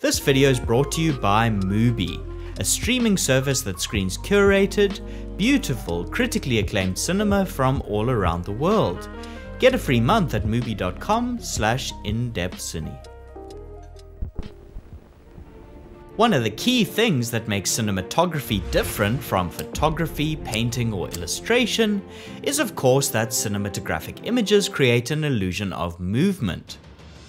This video is brought to you by MUBI, a streaming service that screens curated, beautiful, critically acclaimed cinema from all around the world. Get a free month at mubi.com/indepthcine. One of the key things that makes cinematography different from photography, painting, or illustration is of course that cinematographic images create an illusion of movement.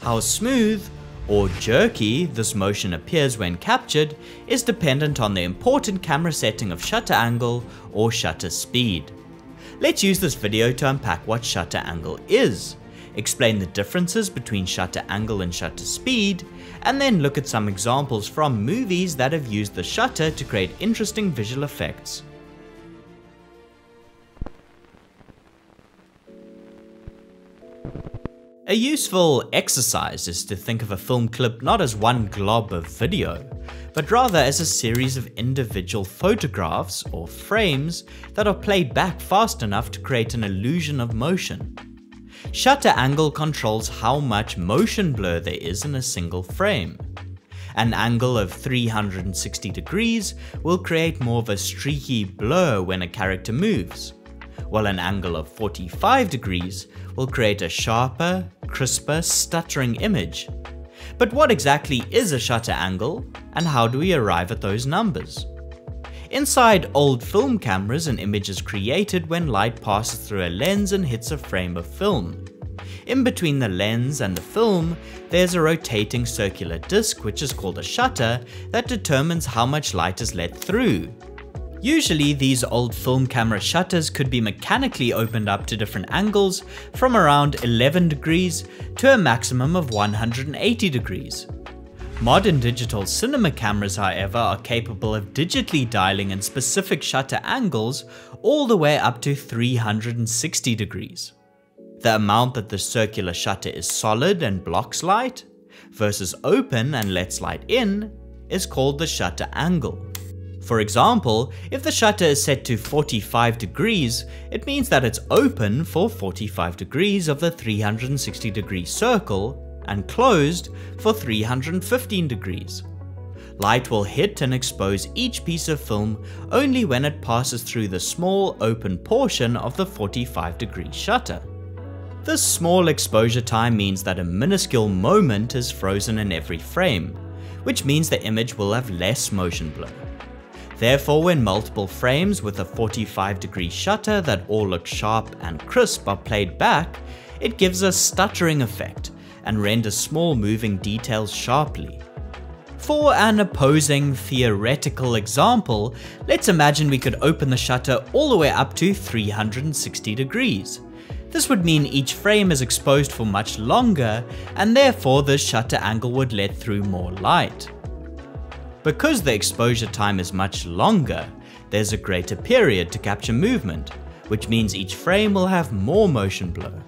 How smooth or jerky this motion appears when captured is dependent on the important camera setting of shutter angle or shutter speed. Let's use this video to unpack what shutter angle is, explain the differences between shutter angle and shutter speed, and then look at some examples from movies that have used the shutter to create interesting visual effects. A useful exercise is to think of a film clip not as one glob of video, but rather as a series of individual photographs or frames that are played back fast enough to create an illusion of motion. Shutter angle controls how much motion blur there is in a single frame. An angle of 360 degrees will create more of a streaky blur when a character moves, while an angle of 45 degrees will create a sharper, crisper, stuttering image. But what exactly is a shutter angle, and how do we arrive at those numbers? Inside old film cameras, an image is created when light passes through a lens and hits a frame of film. In between the lens and the film, there's a rotating circular disc, which is called a shutter, that determines how much light is let through. Usually these old film camera shutters could be mechanically opened up to different angles from around 11 degrees to a maximum of 180 degrees. Modern digital cinema cameras, however, are capable of digitally dialing in specific shutter angles all the way up to 360 degrees. The amount that the circular shutter is solid and blocks light versus open and lets light in is called the shutter angle. For example, if the shutter is set to 45 degrees, it means that it's open for 45 degrees of the 360 degree circle and closed for 315 degrees. Light will hit and expose each piece of film only when it passes through the small open portion of the 45 degree shutter. This small exposure time means that a minuscule moment is frozen in every frame, which means the image will have less motion blur. Therefore, when multiple frames with a 45 degree shutter that all look sharp and crisp are played back, it gives a stuttering effect and renders small moving details sharply. For an opposing theoretical example, let's imagine we could open the shutter all the way up to 360 degrees. This would mean each frame is exposed for much longer, and therefore the shutter angle would let through more light. Because the exposure time is much longer, there's a greater period to capture movement, which means each frame will have more motion blur.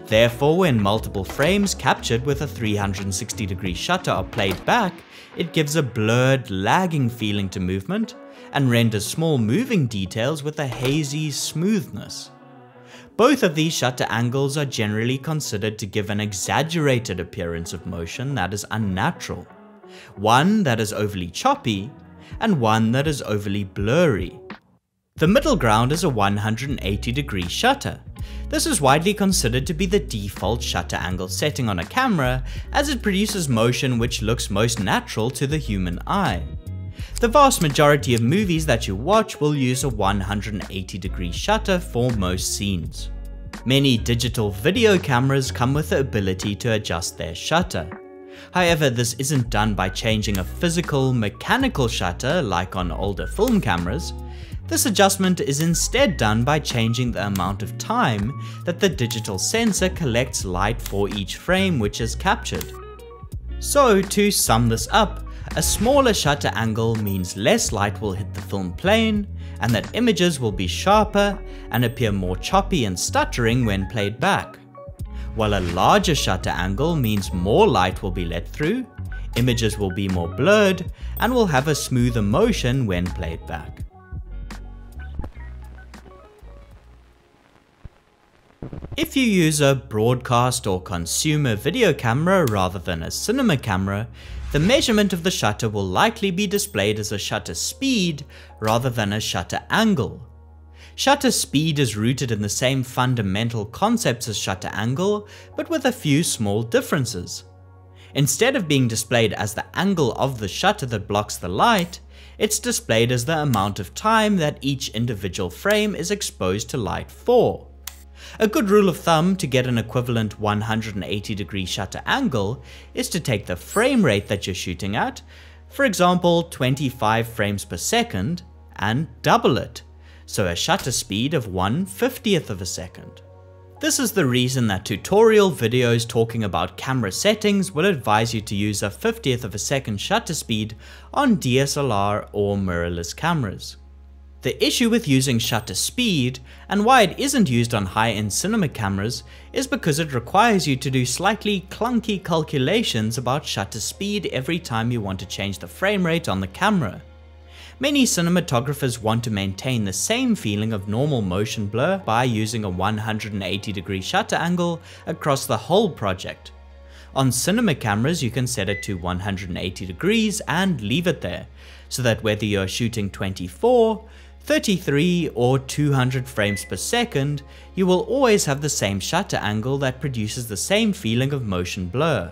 Therefore, when multiple frames captured with a 360 degree shutter are played back, it gives a blurred, lagging feeling to movement and renders small moving details with a hazy smoothness. Both of these shutter angles are generally considered to give an exaggerated appearance of motion that is unnatural. One that is overly choppy, and one that is overly blurry. The middle ground is a 180 degree shutter. This is widely considered to be the default shutter angle setting on a camera, as it produces motion which looks most natural to the human eye. The vast majority of movies that you watch will use a 180 degree shutter for most scenes. Many digital video cameras come with the ability to adjust their shutter. However, this isn't done by changing a physical, mechanical shutter like on older film cameras. This adjustment is instead done by changing the amount of time that the digital sensor collects light for each frame which is captured. So, to sum this up, a smaller shutter angle means less light will hit the film plane, and that images will be sharper and appear more choppy and stuttering when played back. While a larger shutter angle means more light will be let through, images will be more blurred, and will have a smoother motion when played back. If you use a broadcast or consumer video camera rather than a cinema camera, The measurement of the shutter will likely be displayed as a shutter speed rather than a shutter angle. Shutter speed is rooted in the same fundamental concepts as shutter angle, but with a few small differences. Instead of being displayed as the angle of the shutter that blocks the light, it's displayed as the amount of time that each individual frame is exposed to light for. A good rule of thumb to get an equivalent 180-degree shutter angle is to take the frame rate that you're shooting at, for example 25 frames per second, and double it, so a shutter speed of 1/50th of a second. This is the reason that tutorial videos talking about camera settings will advise you to use a 50th of a second shutter speed on DSLR or mirrorless cameras. The issue with using shutter speed, and why it isn't used on high-end cinema cameras, is because it requires you to do slightly clunky calculations about shutter speed every time you want to change the frame rate on the camera. Many cinematographers want to maintain the same feeling of normal motion blur by using a 180-degree shutter angle across the whole project. On cinema cameras you can set it to 180 degrees and leave it there, so that whether you're shooting 24, 33 or 200 frames per second, you will always have the same shutter angle that produces the same feeling of motion blur.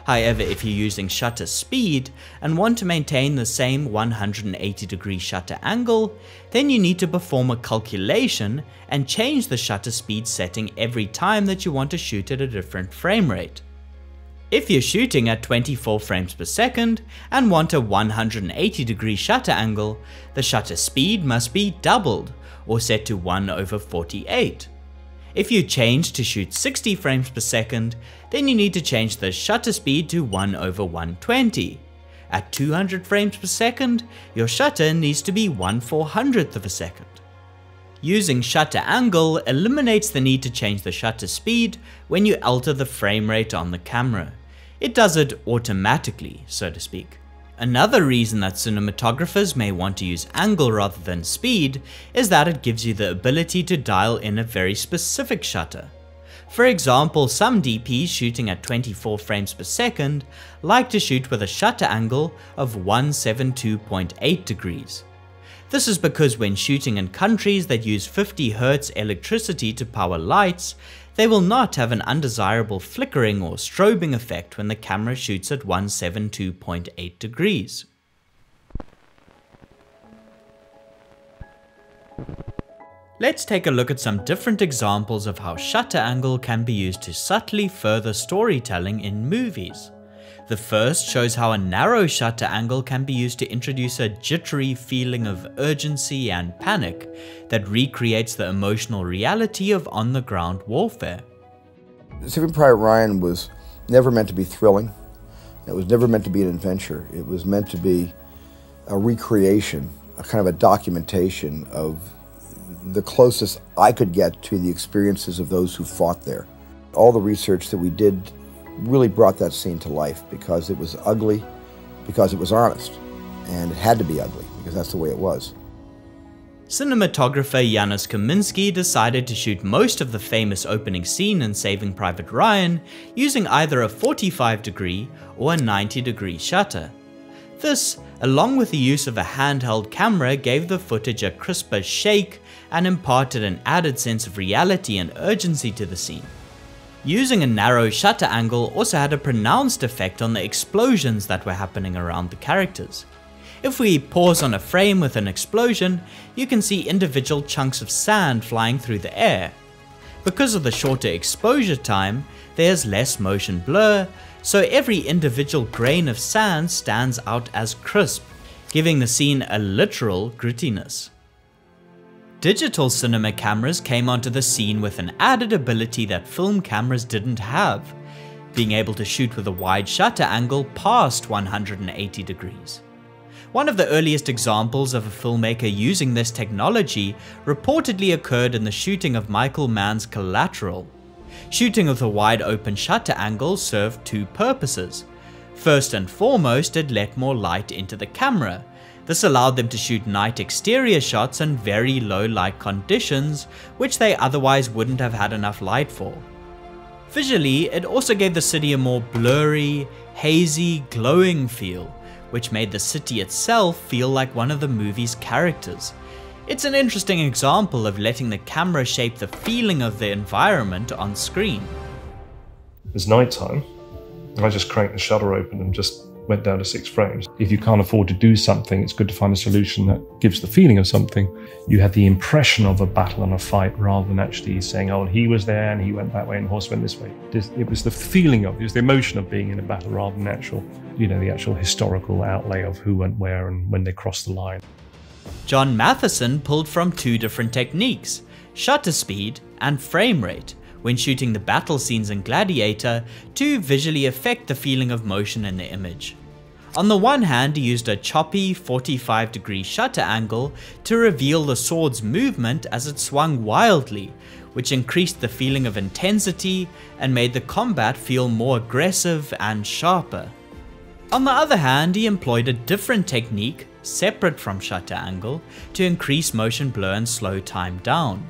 However, if you're using shutter speed and want to maintain the same 180-degree shutter angle, then you need to perform a calculation and change the shutter speed setting every time that you want to shoot at a different frame rate. If you're shooting at 24 frames per second and want a 180-degree shutter angle, the shutter speed must be doubled or set to 1/48. If you change to shoot 60 frames per second, then you need to change the shutter speed to 1/120. At 200 frames per second, your shutter needs to be 1/400th of a second. Using shutter angle eliminates the need to change the shutter speed when you alter the frame rate on the camera. It does it automatically, so to speak. Another reason that cinematographers may want to use angle rather than speed is that it gives you the ability to dial in a very specific shutter. For example, some DPs shooting at 24 frames per second like to shoot with a shutter angle of 172.8 degrees. This is because when shooting in countries that use 50 Hz electricity to power lights, they will not have an undesirable flickering or strobing effect when the camera shoots at 172.8 degrees. Let's take a look at some different examples of how shutter angle can be used to subtly further storytelling in movies. The first shows how a narrow shutter angle can be used to introduce a jittery feeling of urgency and panic that recreates the emotional reality of on-the-ground warfare. Saving Private Ryan was never meant to be thrilling. It was never meant to be an adventure. It was meant to be a recreation, a kind of a documentation of the closest I could get to the experiences of those who fought there. All the research that we did really brought that scene to life because it was ugly, because it was honest, and it had to be ugly because that's the way it was. Cinematographer Janusz Kaminski decided to shoot most of the famous opening scene in Saving Private Ryan using either a 45-degree or a 90-degree shutter. This, along with the use of a handheld camera, gave the footage a crisper shake and imparted an added sense of reality and urgency to the scene. Using a narrow shutter angle also had a pronounced effect on the explosions that were happening around the characters. If we pause on a frame with an explosion, you can see individual chunks of sand flying through the air. Because of the shorter exposure time, there's less motion blur, so every individual grain of sand stands out as crisp, giving the scene a literal grittiness. Digital cinema cameras came onto the scene with an added ability that film cameras didn't have, being able to shoot with a wide shutter angle past 180 degrees. One of the earliest examples of a filmmaker using this technology reportedly occurred in the shooting of Michael Mann's Collateral. Shooting with a wide open shutter angle served two purposes. First and foremost, it let more light into the camera. This allowed them to shoot night exterior shots in very low light conditions, which they otherwise wouldn't have had enough light for. Visually, it also gave the city a more blurry, hazy, glowing feel, which made the city itself feel like one of the movie's characters. It's an interesting example of letting the camera shape the feeling of the environment on screen. It's nighttime, and I just cranked the shutter open and just went down to 6 frames. If you can't afford to do something, it's good to find a solution that gives the feeling of something. You have the impression of a battle and a fight rather than actually saying, oh, he was there and he went that way and the horse went this way. It was the feeling of, it was the emotion of being in a battle rather than the actual historical outlay of who went where and when they crossed the line. John Matheson pulled from 2 different techniques, shutter speed and frame rate, when shooting the battle scenes in Gladiator to visually affect the feeling of motion in the image. On the one hand, he used a choppy 45-degree shutter angle to reveal the sword's movement as it swung wildly, which increased the feeling of intensity and made the combat feel more aggressive and sharper. On the other hand, he employed a different technique, separate from shutter angle, to increase motion blur and slow time down.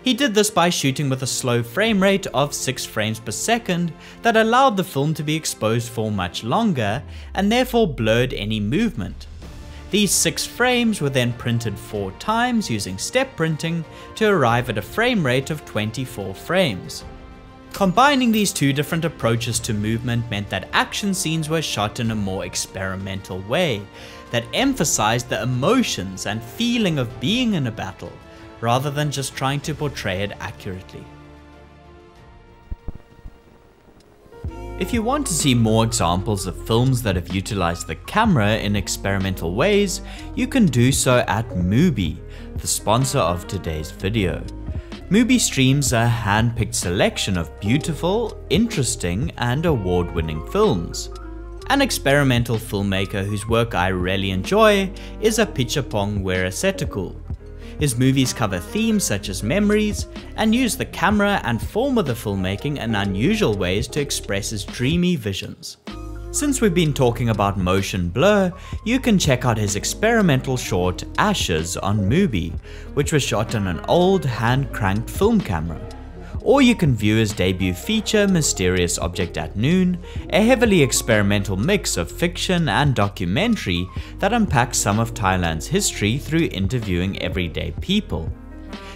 He did this by shooting with a slow frame rate of 6 frames per second that allowed the film to be exposed for much longer and therefore blurred any movement. These 6 frames were then printed 4 times using step printing to arrive at a frame rate of 24 frames. Combining these 2 different approaches to movement meant that action scenes were shot in a more experimental way that emphasized the emotions and feeling of being in a battle, rather than just trying to portray it accurately. If you want to see more examples of films that have utilized the camera in experimental ways, you can do so at MUBI, the sponsor of today's video. MUBI streams a hand-picked selection of beautiful, interesting, and award-winning films. An experimental filmmaker whose work I really enjoy is Apichatpong Weerasethakul. His movies cover themes such as memories and use the camera and form of the filmmaking in unusual ways to express his dreamy visions. Since we've been talking about motion blur, you can check out his experimental short Ashes on MUBI, which was shot on an old hand-cranked film camera. Or you can view his debut feature Mysterious Object at Noon, a heavily experimental mix of fiction and documentary that unpacks some of Thailand's history through interviewing everyday people.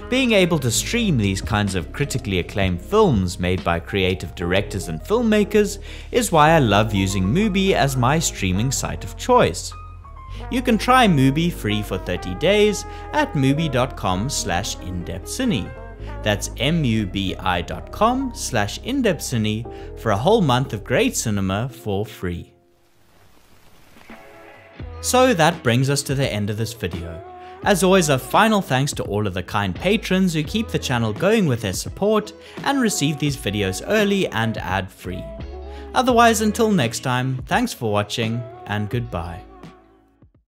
Being able to stream these kinds of critically acclaimed films made by creative directors and filmmakers is why I love using MUBI as my streaming site of choice. You can try MUBI free for 30 days at mubi.com/indepthcine. That's mubi.com/indepthcine for a whole month of great cinema for free. So that brings us to the end of this video. As always, a final thanks to all of the kind patrons who keep the channel going with their support and receive these videos early and ad-free. Otherwise, until next time, thanks for watching and goodbye.